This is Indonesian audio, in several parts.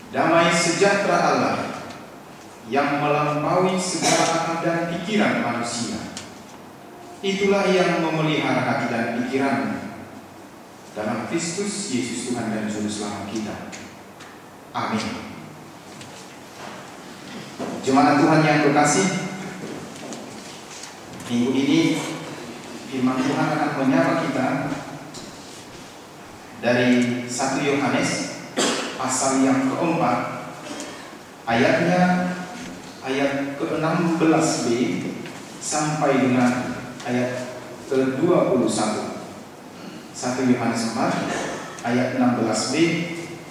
Damai sejahtera Allah yang melampaui segala akal dan pikiran manusia, itulah yang memelihara hati dan pikiran dalam Kristus Yesus Tuhan dan Juru Selamat kita. Amin. Jemaat Tuhan yang terkasih, minggu ini firman Tuhan akan menyapa kita dari 1 Yohanes pasal yang keempat, ayatnya ayat ke-16b sampai dengan ayat ke-21. 1 Yohanes 4 ayat 16b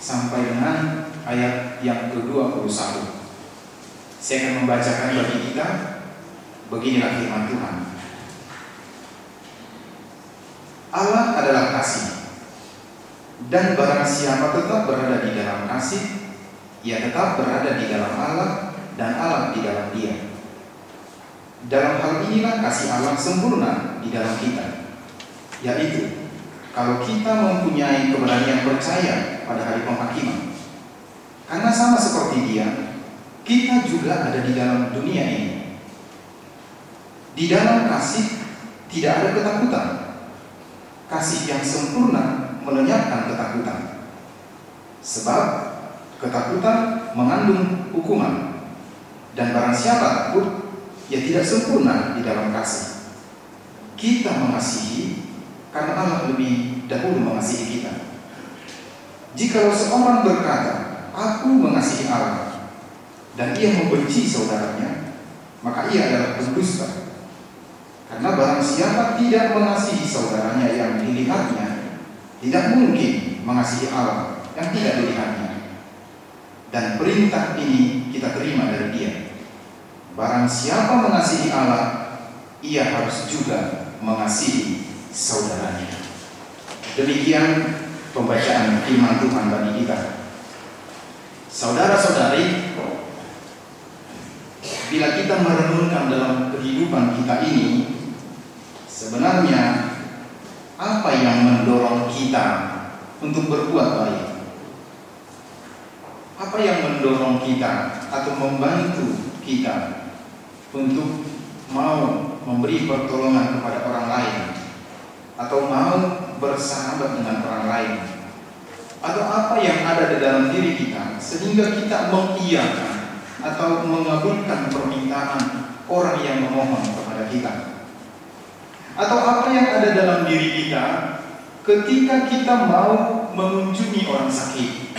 sampai dengan ayat yang ke-21. Saya akan membacakan bagi kita. Beginilah firman Tuhan. Allah adalah kasih, dan barang siapa tetap berada di dalam kasih, ia tetap berada di dalam Allah, dan Allah di dalam dia. Dalam hal inilah kasih Allah sempurna di dalam kita, yaitu kalau kita mempunyai keberanian percaya pada hari penghakiman. Karena sama seperti dia, kita juga ada di dalam dunia ini. Di dalam kasih tidak ada ketakutan. Kasih yang sempurna melenyapkan ketakutan. Sebab ketakutan mengandung hukuman. Dan barang siapa takut, ia tidak sempurna di dalam kasih. Kita mengasihi karena Allah lebih dahulu mengasihi kita. Jikalau seorang berkata, aku mengasihi Allah, dan ia membenci saudaranya, maka ia adalah pendusta. Karena barang siapa tidak mengasihi saudaranya yang dilihatnya, tidak mungkin mengasihi Allah yang tidak dilihatnya. Dan perintah ini kita terima dari dia. Barang siapa mengasihi Allah, ia harus juga mengasihi saudaranya. Demikian pembacaan firman Tuhan bagi kita. Saudara-saudari, bila kita merenungkan dalam kehidupan kita ini, sebenarnya apa yang mendorong kita untuk berbuat baik? Apa yang mendorong kita atau membantu kita untuk mau memberi pertolongan kepada orang lain, atau mau bersahabat dengan orang lain? Atau apa yang ada di dalam diri kita sehingga kita mengiyakan atau mengabulkan permintaan orang yang memohon kepada kita? Atau apa yang ada dalam diri kita ketika kita mau mengunjungi orang sakit,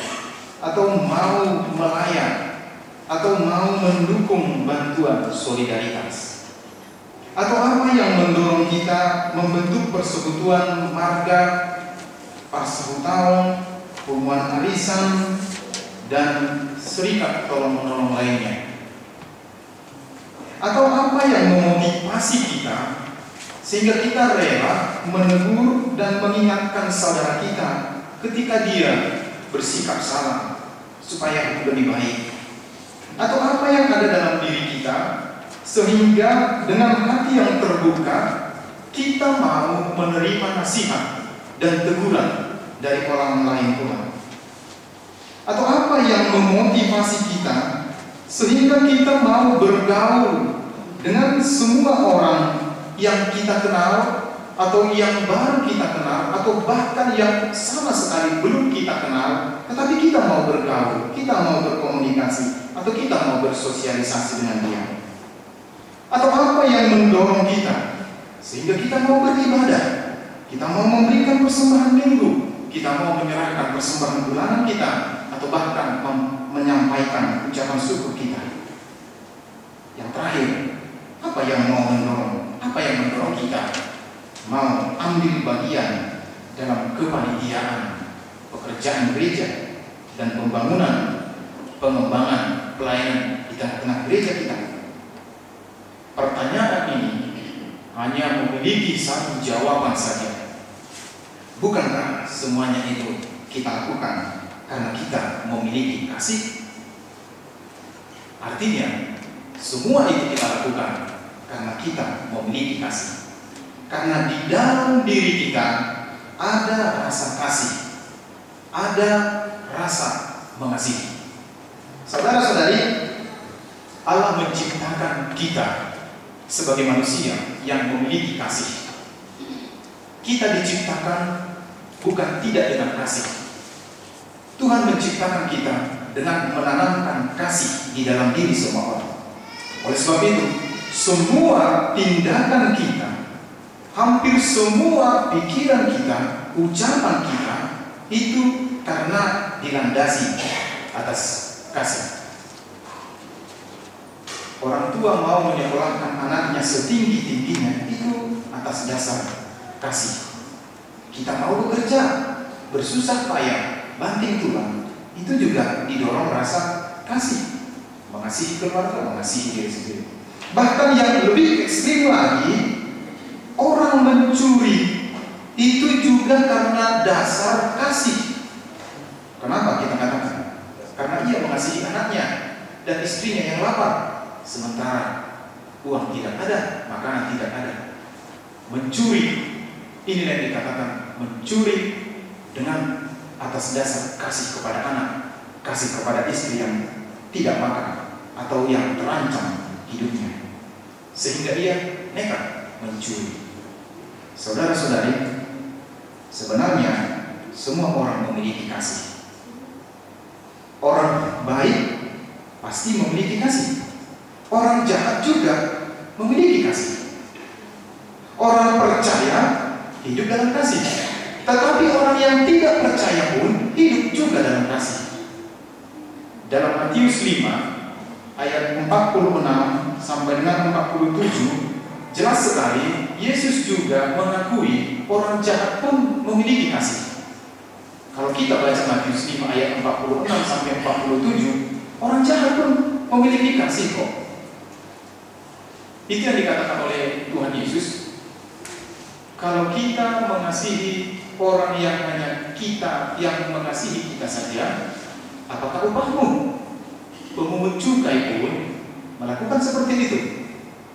atau mau melayat, atau mau mendukung bantuan solidaritas? Atau apa yang mendorong kita membentuk persekutuan marga, persekutuan, hubungan arisan, dan serikat tolong-menolong lainnya? Atau apa yang memotivasi kita sehingga kita rela menegur dan mengingatkan saudara kita ketika dia bersikap salah supaya lebih baik? Atau apa yang ada dalam diri kita sehingga dengan hati yang terbuka kita mau menerima nasihat dan teguran dari orang lain pula? Atau apa yang memotivasi kita sehingga kita mau bergaul dengan semua orang yang kita kenal, atau yang baru kita kenal, atau bahkan yang sama sekali belum kita kenal, tetapi kita mau bergaul, kita mau berkomunikasi, atau kita mau bersosialisasi dengan dia? Atau apa yang mendorong kita sehingga kita mau beribadah, kita mau memberikan persembahan minggu, kita mau menyerahkan persembahan bulanan kita, atau bahkan menyampaikan ucapan syukur kita? Yang terakhir, apa yang mau mendorong? Apa yang mendorong kita mau ambil bagian dalam kepanitiaan, pekerjaan gereja, dan pembangunan, pengembangan pelayanan di tengah-tengah gereja kita? Pertanyaan ini hanya memiliki satu jawaban saja. Bukankah semuanya itu kita lakukan karena kita memiliki kasih? Artinya, semua itu kita lakukan karena kita memiliki kasih. Karena di dalam diri kita ada rasa kasih, ada rasa mengasihi. Saudara-saudari, Allah menciptakan kita sebagai manusia yang memiliki kasih. Kita diciptakan bukan tidak dengan kasih. Tuhan menciptakan kita dengan menanamkan kasih di dalam diri semua orang. Oleh sebab itu, semua tindakan kita, hampir semua pikiran kita, ucapan kita, itu karena dilandasi atas kasih. Orang tua mau menyekolahkan anaknya setinggi-tingginya itu atas dasar kasih. Kita mau bekerja, bersusah payah, banting tulang, itu juga didorong rasa kasih. Mengasihi keluarga, mengasihi diri sendiri. Bahkan yang lebih ekstrim lagi, orang mencuri itu juga karena dasar kasih. Kenapa kita katakan? Karena ia mengasihi anaknya dan istrinya yang lapar. Sementara uang tidak ada, makanan tidak ada. Mencuri, inilah yang dikatakan mencuri dengan atas dasar kasih kepada anak, kasih kepada istri yang tidak makan atau yang terancam hidupnya, sehingga ia nekat mencuri. Saudara-saudari, sebenarnya semua orang memiliki kasih. Orang baik pasti memiliki kasih. Orang jahat juga memiliki kasih. Orang percaya hidup dalam kasih, tetapi orang yang tidak percaya pun hidup juga dalam kasih. Dalam Matius 5 ayat 46 sampai dengan 47 jelas sekali Yesus juga mengakui orang jahat pun memiliki kasih. Kalau kita baca Matius 5 ayat 46 sampai 47, orang jahat pun memiliki kasih kok. Itu yang dikatakan oleh Tuhan Yesus. Kalau kita mengasihi orang yang hanya kita yang mengasihi kita saja, apakah upahmu? Pemungut cukai pun melakukan seperti itu.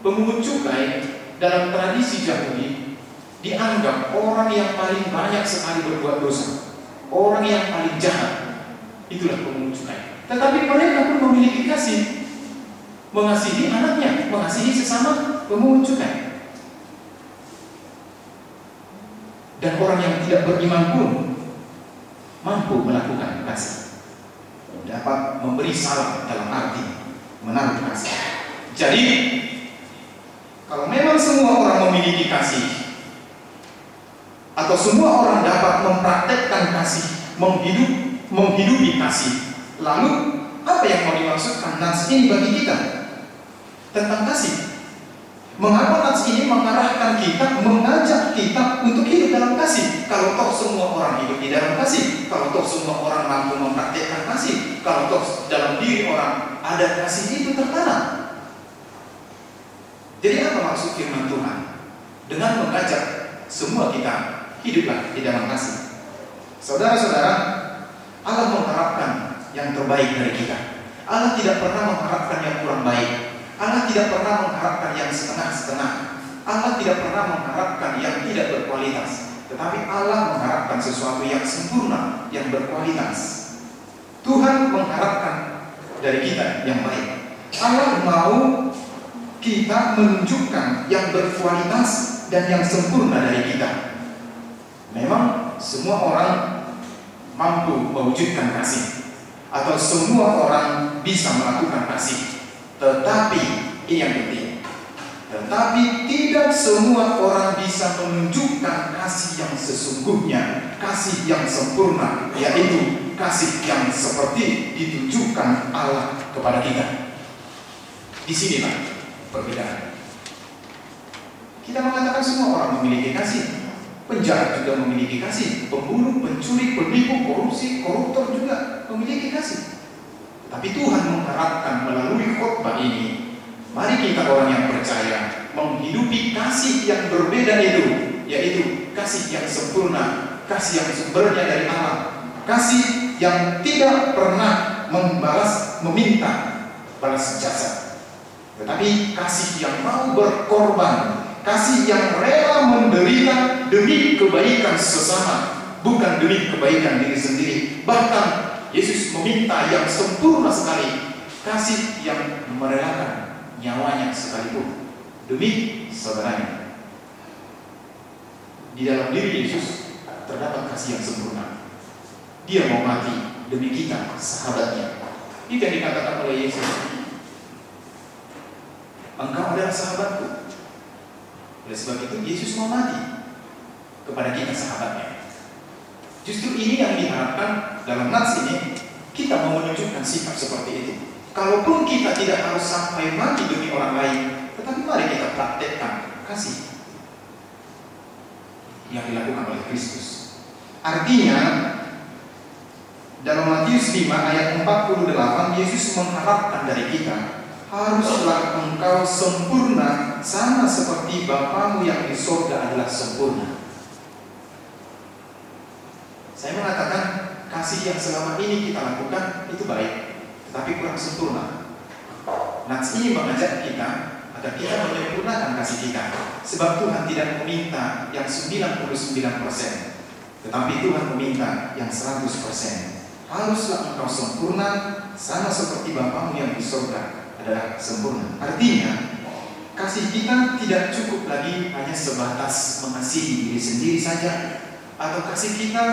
Pemungut cukai dalam tradisi Yahudi dianggap orang yang paling banyak sekali berbuat dosa, orang yang paling jahat. Itulah pemungut cukai. Tetapi mereka pun memiliki kasih, mengasihi anaknya, mengasihi sesama pemungut cukai. Dan orang yang tidak beriman pun mampu melakukan kasih, dapat memberi salam dalam arti menaruh kasih. Jadi kalau memang semua orang memiliki kasih, atau semua orang dapat mempraktekkan kasih, menghidupi kasih, lalu apa yang mau dimaksudkan nats ini bagi kita tentang kasih? Mengapa nats ini mengarahkan kita, mengajak kita untuk hidup dalam kasih? Kalau toh semua orang hidup di dalam kasih, kalau toh semua orang mampu mempraktekkan kasih, kalau toh dalam diri orang ada kasih itu tertanam. Jadi apa maksud firman Tuhan dengan mengajak semua kita hiduplah di dalam kasih? Saudara-saudara, Allah mengharapkan yang terbaik dari kita. Allah tidak pernah mengharapkan yang kurang baik. Allah tidak pernah mengharapkan yang setengah-setengah. Allah tidak pernah mengharapkan yang tidak berkualitas. Tetapi Allah mengharapkan sesuatu yang sempurna, yang berkualitas. Tuhan mengharapkan dari kita yang baik. Allah mau kita menunjukkan yang berkualitas dan yang sempurna dari kita. Memang semua orang mampu mewujudkan kasih, atau semua orang bisa melakukan kasih. Tetapi ini yang penting, tetapi tidak semua orang bisa menunjukkan kasih yang sesungguhnya, kasih yang sempurna, yaitu kasih yang seperti ditunjukkan Allah kepada kita. Disinilah perbedaan. Kita mengatakan semua orang memiliki kasih. Penjahat juga memiliki kasih. Pembunuh, pencuri, penipu, korupsi, koruptor juga memiliki kasih. Tapi Tuhan mengharapkan melalui khotbah ini, mari kita orang yang percaya menghidupi kasih yang berbeda itu, yaitu kasih yang sempurna, kasih yang sumbernya dari Allah, kasih yang tidak pernah meminta balas jasa, tetapi kasih yang mau berkorban, kasih yang rela menderita demi kebaikan sesama, bukan demi kebaikan diri sendiri. Bahkan Yesus meminta yang sempurna sekali, kasih yang merelakan nyawanya sekalipun demi saudaranya. Di dalam diri Yesus terdapat kasih yang sempurna. Dia mau mati demi kita, sahabatnya. Itu yang dikatakan oleh Yesus. Engkau adalah sahabatku. Oleh sebab itu Yesus mau mati kepada kita, sahabatnya. Justru ini yang diharapkan dalam nats ini. Kita mau menunjukkan sikap seperti itu. Kalaupun kita tidak harus sampai mati demi orang lain, tetapi mari kita praktekkan kasih yang dilakukan oleh Kristus. Artinya dalam Matius 5 ayat 48, Yesus mengharapkan dari kita, haruslah engkau sempurna sama seperti Bapamu yang di surga adalah sempurna. Saya mengatakan kasih yang selama ini kita lakukan itu baik, tetapi kurang sempurna. Nats ini mengajak kita agar kita menyempurnakan kasih kita. Sebab Tuhan tidak meminta yang 99%, tetapi Tuhan meminta yang 100%. Haruslah engkau sempurna sama seperti Bapamu yang di surga adalah sempurna. Artinya kasih kita tidak cukup lagi hanya sebatas mengasihi diri sendiri saja, atau kasih kita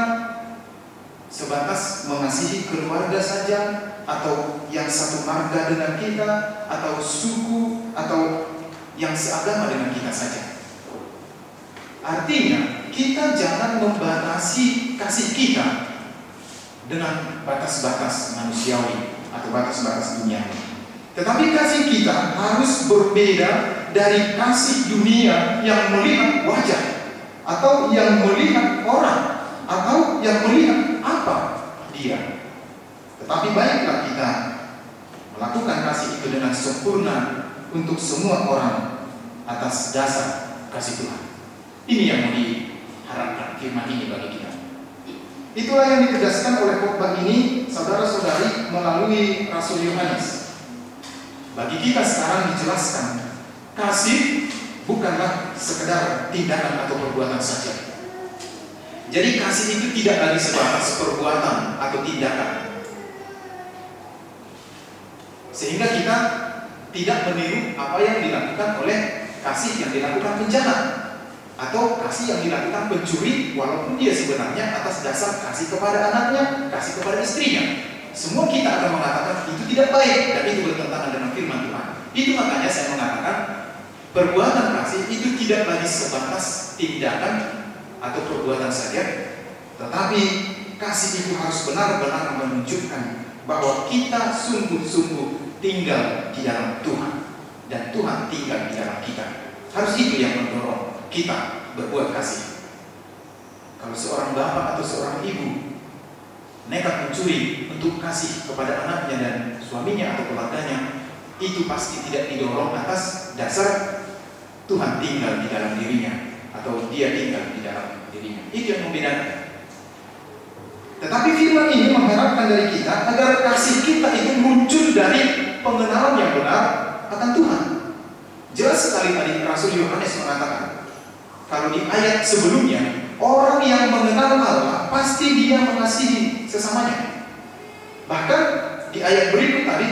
sebatas mengasihi keluarga saja, atau yang satu marga dengan kita, atau suku, atau yang seagama dengan kita saja. Artinya kita jangan membatasi kasih kita dengan batas-batas manusiawi atau batas-batas dunia. Tetapi kasih kita harus berbeda dari kasih dunia yang melihat wajah, atau yang melihat orang, atau yang melihat apa dia. Tetapi baiklah kita melakukan kasih itu dengan sempurna untuk semua orang atas dasar kasih Tuhan. Ini yang diharapkan firman ini bagi kita. Itulah yang ditegaskan oleh khotbah ini, saudara-saudari, melalui Rasul Yohanes. Bagi kita sekarang dijelaskan, kasih bukanlah sekedar tindakan atau perbuatan saja. Jadi kasih itu tidak lagi sebatas perbuatan atau tindakan, sehingga kita tidak meniru apa yang dilakukan oleh kasih yang dilakukan penjahat, atau kasih yang dilakukan pencuri, walaupun dia sebenarnya atas dasar kasih kepada anaknya, kasih kepada istrinya. Semua kita akan mengatakan itu tidak baik dan itu bertentangan dengan firman Tuhan. Itu makanya saya mengatakan perbuatan kasih itu tidak lagi sebatas tindakan atau perbuatan saja, tetapi kasih itu harus benar-benar menunjukkan bahwa kita sungguh-sungguh tinggal di dalam Tuhan dan Tuhan tinggal di dalam kita. Harus itu yang mendorong kita berbuat kasih. Kalau seorang bapak atau seorang ibu nekat mencuri untuk kasih kepada anaknya dan suaminya atau keluarganya, itu pasti tidak didorong atas dasar Tuhan tinggal di dalam dirinya atau dia tinggal di dalam dirinya. Itu yang membedakan. Tetapi firman ini mengharapkan dari kita agar kasih kita itu muncul dari pengenalan yang benar akan Tuhan. Jelas sekali tadi Rasul Yohanes mengatakan, kalau di ayat sebelumnya, orang yang mengenal Allah pasti dia mengasihi sesamanya. Bahkan di ayat berikut tadi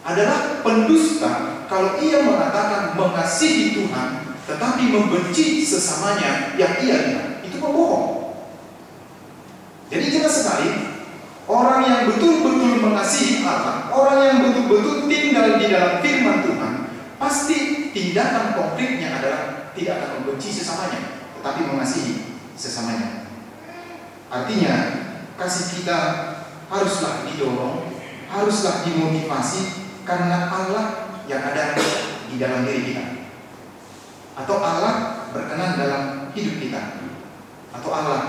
adalah pendusta kalau ia mengatakan mengasihi Tuhan tetapi membenci sesamanya yang ia lihat, itu pembohong. Jadi jelas sekali, orang yang betul-betul mengasihi Allah, orang yang betul-betul tinggal di dalam firman Tuhan, pasti tindakan konkretnya adalah tidak akan membenci sesamanya, tetapi mengasihi sesamanya. Artinya, kasih kita haruslah didorong, haruslah dimotivasi karena Allah yang ada di dalam diri kita, atau Allah berkenan dalam hidup kita, atau Allah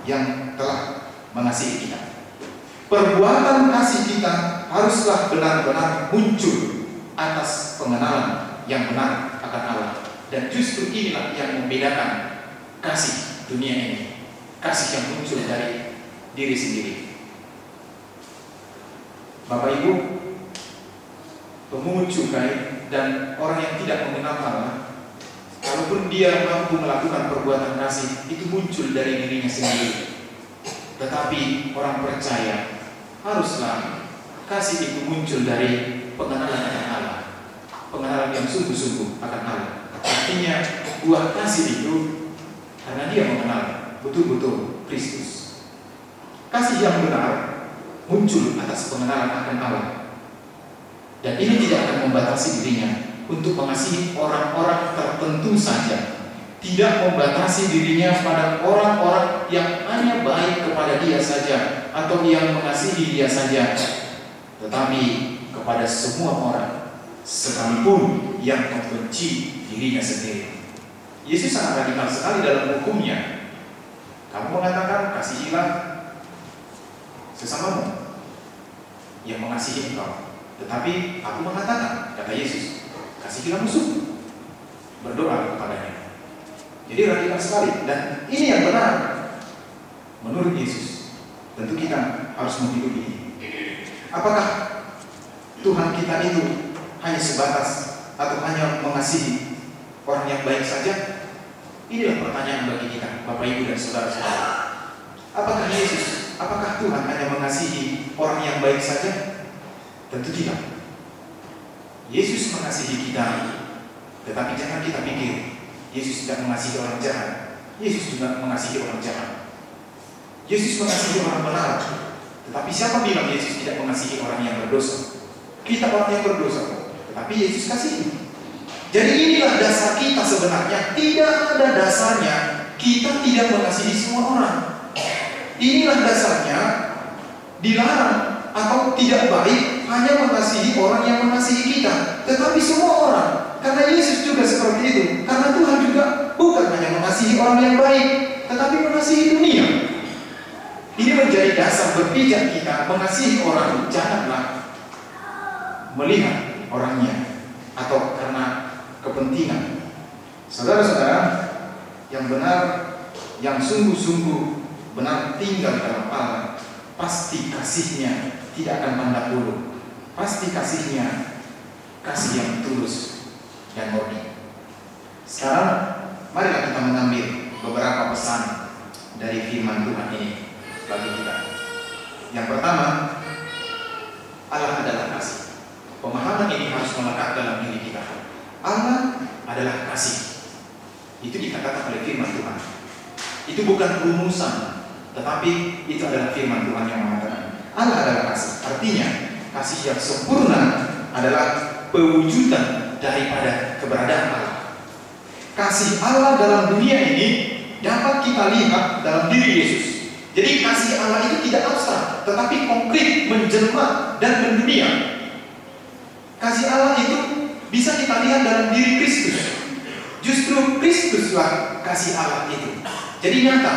yang telah mengasihi kita. Perbuatan kasih kita haruslah benar-benar muncul atas pengenalan yang benar akan Allah. Dan justru inilah yang membedakan kasih dunia ini, kasih yang muncul dari diri sendiri. Bapak Ibu, pemungut cukai dan orang yang tidak mengenal Allah, kalaupun dia mampu melakukan perbuatan kasih, itu muncul dari dirinya sendiri. Tetapi orang percaya haruslah kasih itu muncul dari pengenalan akan Allah, pengenalan yang sungguh-sungguh akan Allah. Artinya buah kasih itu karena dia mengenal betul-betul Kristus. Kasih yang benar muncul atas pengenalan akan Allah, dan ini tidak akan membatasi dirinya untuk mengasihi orang-orang tertentu saja, tidak membatasi dirinya pada orang-orang yang hanya baik kepada dia saja atau yang mengasihi dia saja, tetapi kepada semua orang, sekalipun yang membenci dirinya sendiri. Yesus sangat radikal sekali dalam hukumnya. Kamu mengatakan kasihilah sesamamu yang mengasihi engkau, tetapi aku mengatakan, kata Yesus, kasihilah musuh, berdoa kepadanya. Jadi radikal sekali, dan ini yang benar menurut Yesus. Tentu kita harus mengikuti ini. Apakah Tuhan kita itu hanya sebatas atau hanya mengasihi orang yang baik saja? Inilah pertanyaan bagi kita, Bapak Ibu dan saudara-saudara. Apakah Tuhan hanya mengasihi orang yang baik saja? Tentu tidak. Yesus mengasihi kita, tetapi jangan kita pikir Yesus tidak mengasihi orang jahat. Yesus juga mengasihi orang jahat. Yesus mengasihi orang benar, tetapi siapa bilang Yesus tidak mengasihi orang yang berdosa? Kita orang yang berdosa, tetapi Yesus kasihi. Jadi inilah dasar kita sebenarnya. Tidak ada dasarnya kita tidak mengasihi semua orang. Inilah dasarnya dilarang atau tidak baik hanya mengasihi orang yang mengasihi kita, tetapi semua orang. Karena Yesus juga seperti itu. Karena Tuhan juga bukan hanya mengasihi orang yang baik, tetapi mengasihi dunia. Ini menjadi dasar berpijak kita. Mengasihi orang, janganlah melihat orangnya atau karena kepentingan. Saudara-saudara yang benar, yang sungguh-sungguh benar tinggal dalam Allah, pasti kasihnya tidak akan pandang bulu. Pasti kasihnya kasih yang tulus dan murni. Sekarang marilah kita mengambil beberapa pesan dari firman Tuhan ini bagi kita. Yang pertama, Allah adalah kasih. Pemahaman ini harus melekat dalam diri kita. Allah adalah kasih. Itu dikatakan oleh firman Tuhan. Itu bukan rumusan, tetapi itu adalah firman Tuhan yang mengatakan Allah adalah kasih. Artinya kasih yang sempurna adalah pewujudan daripada keberadaan Allah. Kasih Allah dalam dunia ini dapat kita lihat dalam diri Yesus. Jadi kasih Allah itu tidak abstrak, tetapi konkret, menjelma dan mendunia. Kasih Allah itu bisa kita lihat dalam diri Kristus. Justru Kristuslah kasih Allah itu. Jadi nyata.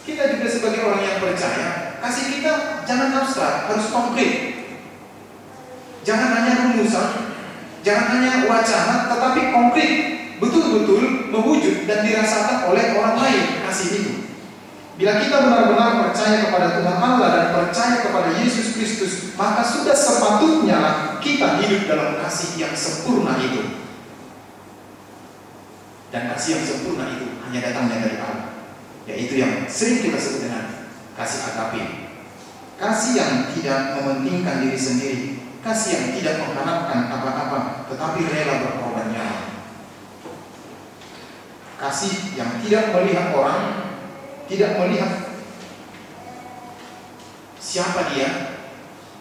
Kita juga sebagai orang yang percaya, kasih kita jangan abstrak, harus konkret. Jangan hanya rumusan, jangan hanya wacana, tetapi konkret, betul-betul mewujud dan dirasakan oleh orang lain kasih itu. Bila kita benar-benar percaya kepada Tuhan Allah dan percaya kepada Yesus Kristus, maka sudah sepatutnya lah kita hidup dalam kasih yang sempurna itu. Dan kasih yang sempurna itu hanya datangnya dari Allah, yaitu yang sering kita sebut dengan kasih agape. Kasih yang tidak mementingkan diri sendiri, kasih yang tidak mengharapkan apa-apa, tetapi rela berkorban nyawa. Kasih yang tidak melihat orang, tidak melihat siapa dia,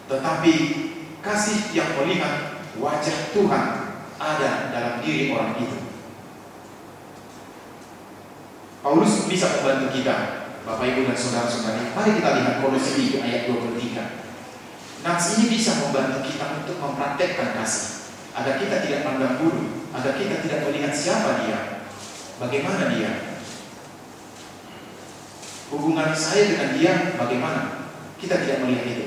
tetapi kasih yang melihat wajah Tuhan ada dalam diri orang itu. Paulus bisa membantu kita, Bapak Ibu dan saudara-saudari. Mari kita lihat Kolose 3 ayat 23. Nats ini bisa membantu kita untuk mempraktekkan kasih, agar kita tidak pandang bulu, agar kita tidak melihat siapa dia, bagaimana dia, hubungan saya dengan dia bagaimana. Kita tidak melihat itu.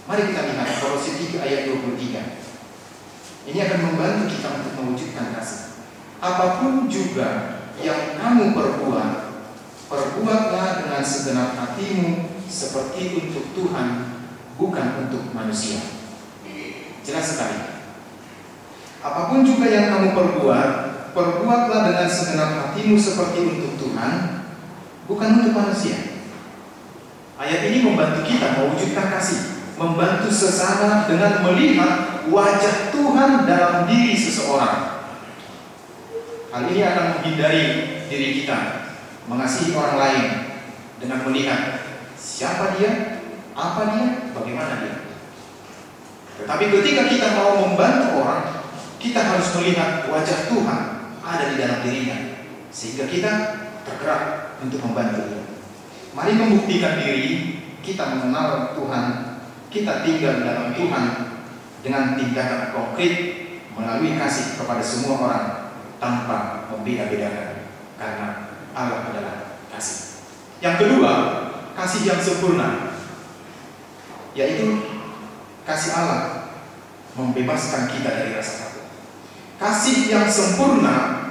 Mari kita lihat Kolose 3 ayat 23. Ini akan membantu kita untuk mewujudkan kasih. Apapun juga yang kamu perbuat, perbuatlah dengan segenap hatimu, seperti untuk Tuhan, bukan untuk manusia. Jelas sekali. Apapun juga yang kamu perbuat, perbuatlah dengan segenap hatimu seperti untuk Tuhan, bukan untuk manusia. Ayat ini membantu kita mewujudkan kasih. membantu sesama dengan melihat wajah Tuhan dalam diri seseorang. Hal ini akan menghindari diri kita mengasihi orang lain dengan melihat siapa dia, apa dia, bagaimana dia. Tetapi ketika kita mau membantu orang, kita harus melihat wajah Tuhan ada di dalam dirinya, sehingga kita tergerak untuk membantu dia. Mari membuktikan diri kita mengenal Tuhan, kita tinggal dalam Tuhan dengan tindakan konkret melalui kasih kepada semua orang tanpa membeda-bedakan, karena Allah adalah kasih. Yang kedua, kasih yang sempurna, yaitu kasih Allah membebaskan kita dari rasa takut. Kasih yang sempurna,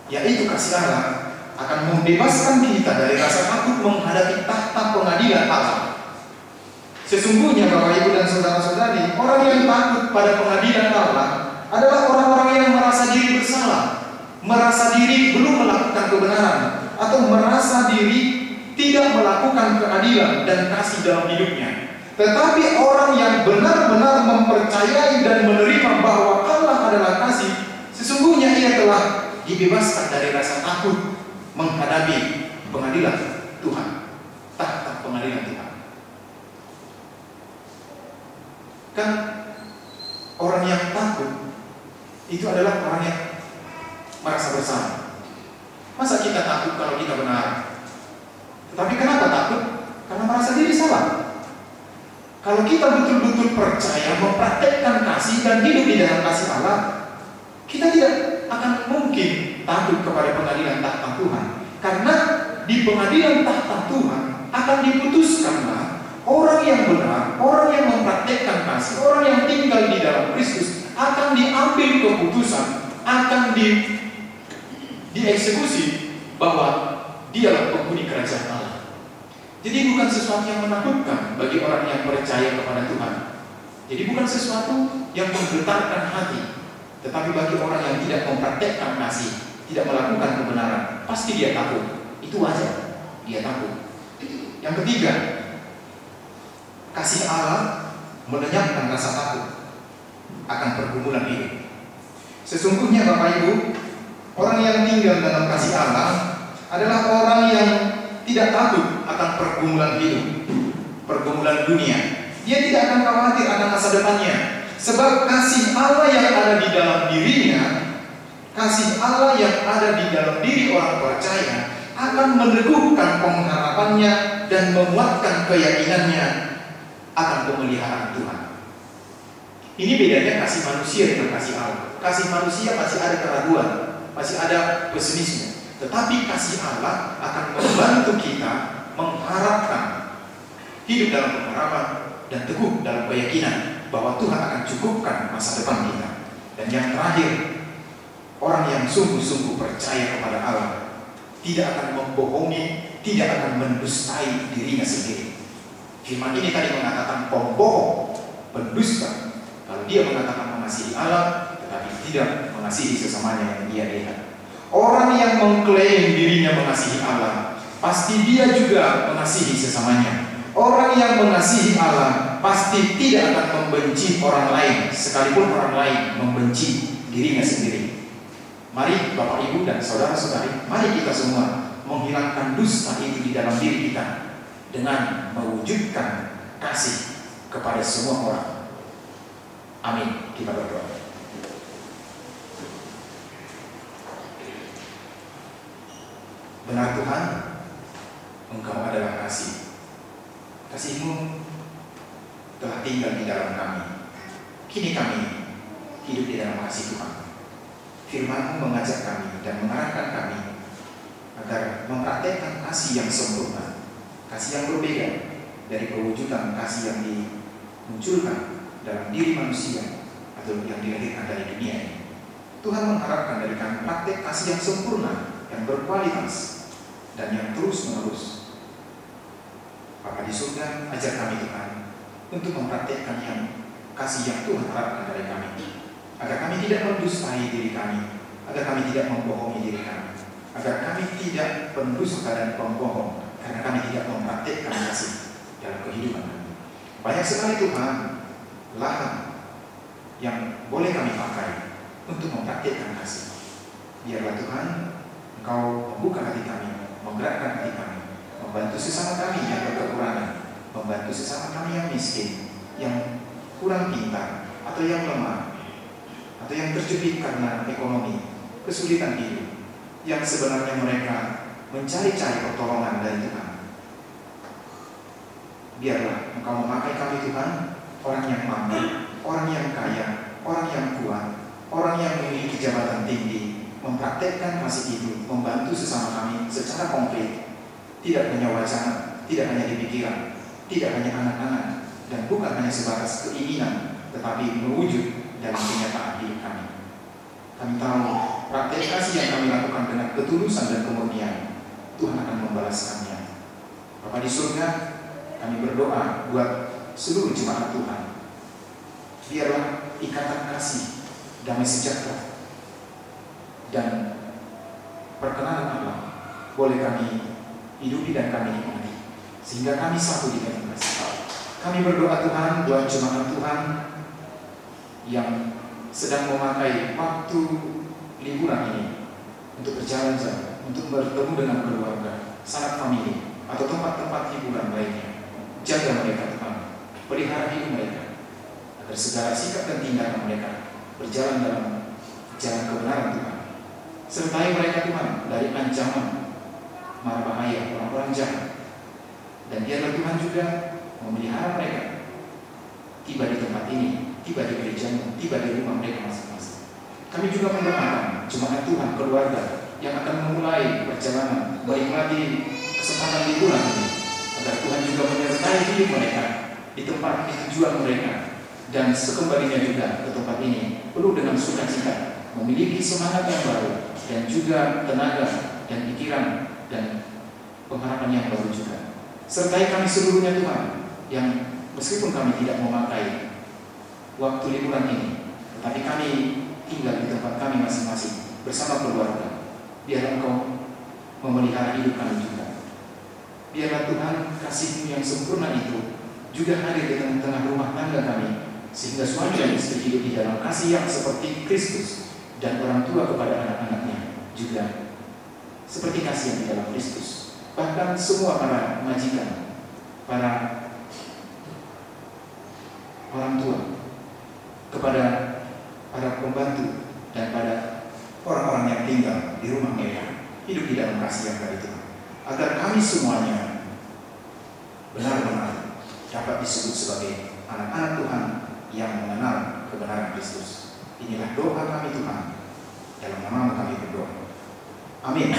yaitu kasih Allah, akan membebaskan kita dari rasa takut menghadapi tahta pengadilan Allah. Sesungguhnya Bapak Ibu dan saudara-saudari, orang yang takut pada pengadilan Allah adalah orang-orang yang merasa diri bersalah, merasa diri belum melakukan kebenaran, atau merasa diri tidak melakukan keadilan dan kasih dalam hidupnya. Tetapi orang yang benar-benar mempercayai dan menerima bahwa Allah adalah kasih, sesungguhnya ia telah dibebaskan dari rasa takut menghadapi pengadilan Tuhan, tahta pengadilan Tuhan. Kan orang yang takut itu adalah orang yang merasa bersalah. Masa kita takut kalau kita benar? Tetapi kenapa takut? Karena merasa diri salah. Kalau kita betul-betul percaya, mempraktekkan kasih dan hidup di dalam kasih Allah, kita tidak akan mungkin takut kepada pengadilan tahta Tuhan. Karena di pengadilan tahta Tuhan akan diputuskanlah orang yang benar, orang yang mempraktekkan kasih, orang yang tinggal di dalam Kristus, akan diambil keputusan, akan dieksekusi bahwa dialah penghuni kerajaan Allah. Jadi bukan sesuatu yang menakutkan bagi orang yang percaya kepada Tuhan. Jadi bukan sesuatu yang menggetarkan hati. Tetapi bagi orang yang tidak mempraktekkan kasih, tidak melakukan kebenaran, pasti dia takut. Itu wajar, dia takut. Yang ketiga, kasih Allah melenyapkan rasa takut akan pergumulan hidup. Sesungguhnya Bapak Ibu, orang yang tinggal dalam kasih Allah adalah orang yang tidak takut akan pergumulan hidup, pergumulan dunia. Dia tidak akan khawatir akan masa depannya, sebab kasih Allah yang ada di dalam dirinya, kasih Allah yang ada di dalam diri orang percaya akan meneguhkan pengharapannya dan menguatkan keyakinannya akan pemeliharaan Tuhan. Ini bedanya kasih manusia dengan kasih Allah. Kasih manusia masih ada keraguan, masih ada pesimisme. Tetapi kasih Allah akan membantu kita mengharapkan, hidup dalam pengharapan dan teguh dalam keyakinan bahwa Tuhan akan cukupkan masa depan kita. Dan yang terakhir, orang yang sungguh-sungguh percaya kepada Allah tidak akan membohongi, tidak akan mendustai dirinya sendiri. Firman ini tadi mengatakan pembohong, pendusta, kalau dia mengatakan mengasihi Allah tetapi tidak mengasihi sesamanya yang dia lihat. Orang yang mengklaim dirinya mengasihi Allah, pasti dia juga mengasihi sesamanya. Orang yang mengasihi Allah pasti tidak akan membenci orang lain, sekalipun orang lain membenci dirinya sendiri. Mari Bapak Ibu dan saudara-saudari, mari kita semua menghilangkan dusta itu di dalam diri kita dengan mewujudkan kasih kepada semua orang. Amin. Kita berdoa. Benar Tuhan, Engkau adalah kasih. Kasih-Mu telah tinggal di dalam kami. Kini kami hidup di dalam kasih Tuhan. Firman-Mu mengajak kami dan mengarahkan kami agar mempraktekkan kasih yang sempurna, kasih yang berbeda dari pewujudan kasih yang dimunculkan dalam diri manusia atau yang dilahirkan dari dunia ini. Tuhan mengharapkan dari kami praktek kasih yang sempurna, yang berkualitas dan yang terus-menerus. Bapa di surga, ajar kami Tuhan untuk mempraktekkan yang kasih yang Tuhan harapkan dari kami, agar kami tidak mendustai diri kami, agar kami tidak membohongi diri kami, agar kami tidak pendusta dan pembohong, karena kami tidak mempraktekkan kasih dalam kehidupan kami. Banyak sekali Tuhan lahan yang boleh kami pakai untuk mempraktikkan kasih. Biarlah Tuhan Engkau membuka hati kami, menggerakkan hati kami, membantu sesama kami yang berkekurangan, membantu sesama kami yang miskin, yang kurang pintar, atau yang lemah, atau yang terjepit karena ekonomi, kesulitan hidup, yang sebenarnya mereka mencari-cari pertolongan dari Tuhan. Biarlah Engkau memakai kami Tuhan, orang yang mampu, orang yang kaya, orang yang kuat, orang yang memiliki jabatan tinggi, mempraktekkan kasih itu, membantu sesama kami secara konkret, tidak hanya wacana, tidak hanya di pikiran, tidak hanya anak-anak, dan bukan hanya sebatas keinginan, tetapi mewujud dalam kenyataan hidup kami. Kami tahu praktek kasih yang kami lakukan dengan ketulusan dan kemurnian, Tuhan akan membalaskannya. Bapa di surga, kami berdoa buat seluruh jemaat Tuhan. Biarlah ikatan kasih, damai sejahtera, dan perkenanan Allah boleh kami hidupi dan kami nikmati, sehingga kami satu di dalam kasih. Kami berdoa Tuhan buat jemaat Tuhan yang sedang memakai waktu liburan ini untuk berjalan-jalan, untuk bertemu dengan keluarga, sanak famili, atau tempat-tempat hiburan lainnya. Jaga mereka Tuhan, pelihara hidup mereka, agar segala sikap dan tindakan mereka berjalan dalam jalan kebenaran Tuhan. Sertai mereka Tuhan dari ancaman mara bahaya orang-orang jahat. Dan biarlah Tuhan juga memelihara mereka tiba di tempat ini, tiba di gerejamu, tiba di rumah mereka masing-masing. Kami juga mendoakan jemaat Tuhan keluarga yang akan memulai perjalanan menikmati kesempatan liburan ini, agar Tuhan juga menyertai hidup mereka di tempat tujuan mereka, dan sekembalinya juga ke tempat ini penuh dengan sukacita, memiliki semangat yang baru, dan juga tenaga dan pikiran dan pengharapan yang baru juga. Sertai kami seluruhnya Tuhan, yang meskipun kami tidak memakai waktu liburan ini, tetapi kami tinggal di tempat kami masing-masing bersama keluarga. Biar Engkau memelihara hidup kami juga. Biarlah Tuhan kasih-Mu yang sempurna itu juga hadir di tengah-tengah rumah tangga kami, sehingga suami dan istri hidup di dalam kasih yang seperti Kristus, dan orang tua kepada anak-anaknya juga seperti kasih yang di dalam Kristus. Bahkan semua para majikan, para orang tua kepada para pembantu dan pada orang-orang yang tinggal di rumah mereka, hidup di dalam kasih yang dari Tuhan, agar kami semuanya benar-benar dapat disebut sebagai anak-anak Tuhan yang mengenal kebenaran Kristus. Inilah doa kami Tuhan, dalam nama-Mu kami berdoa. Amin.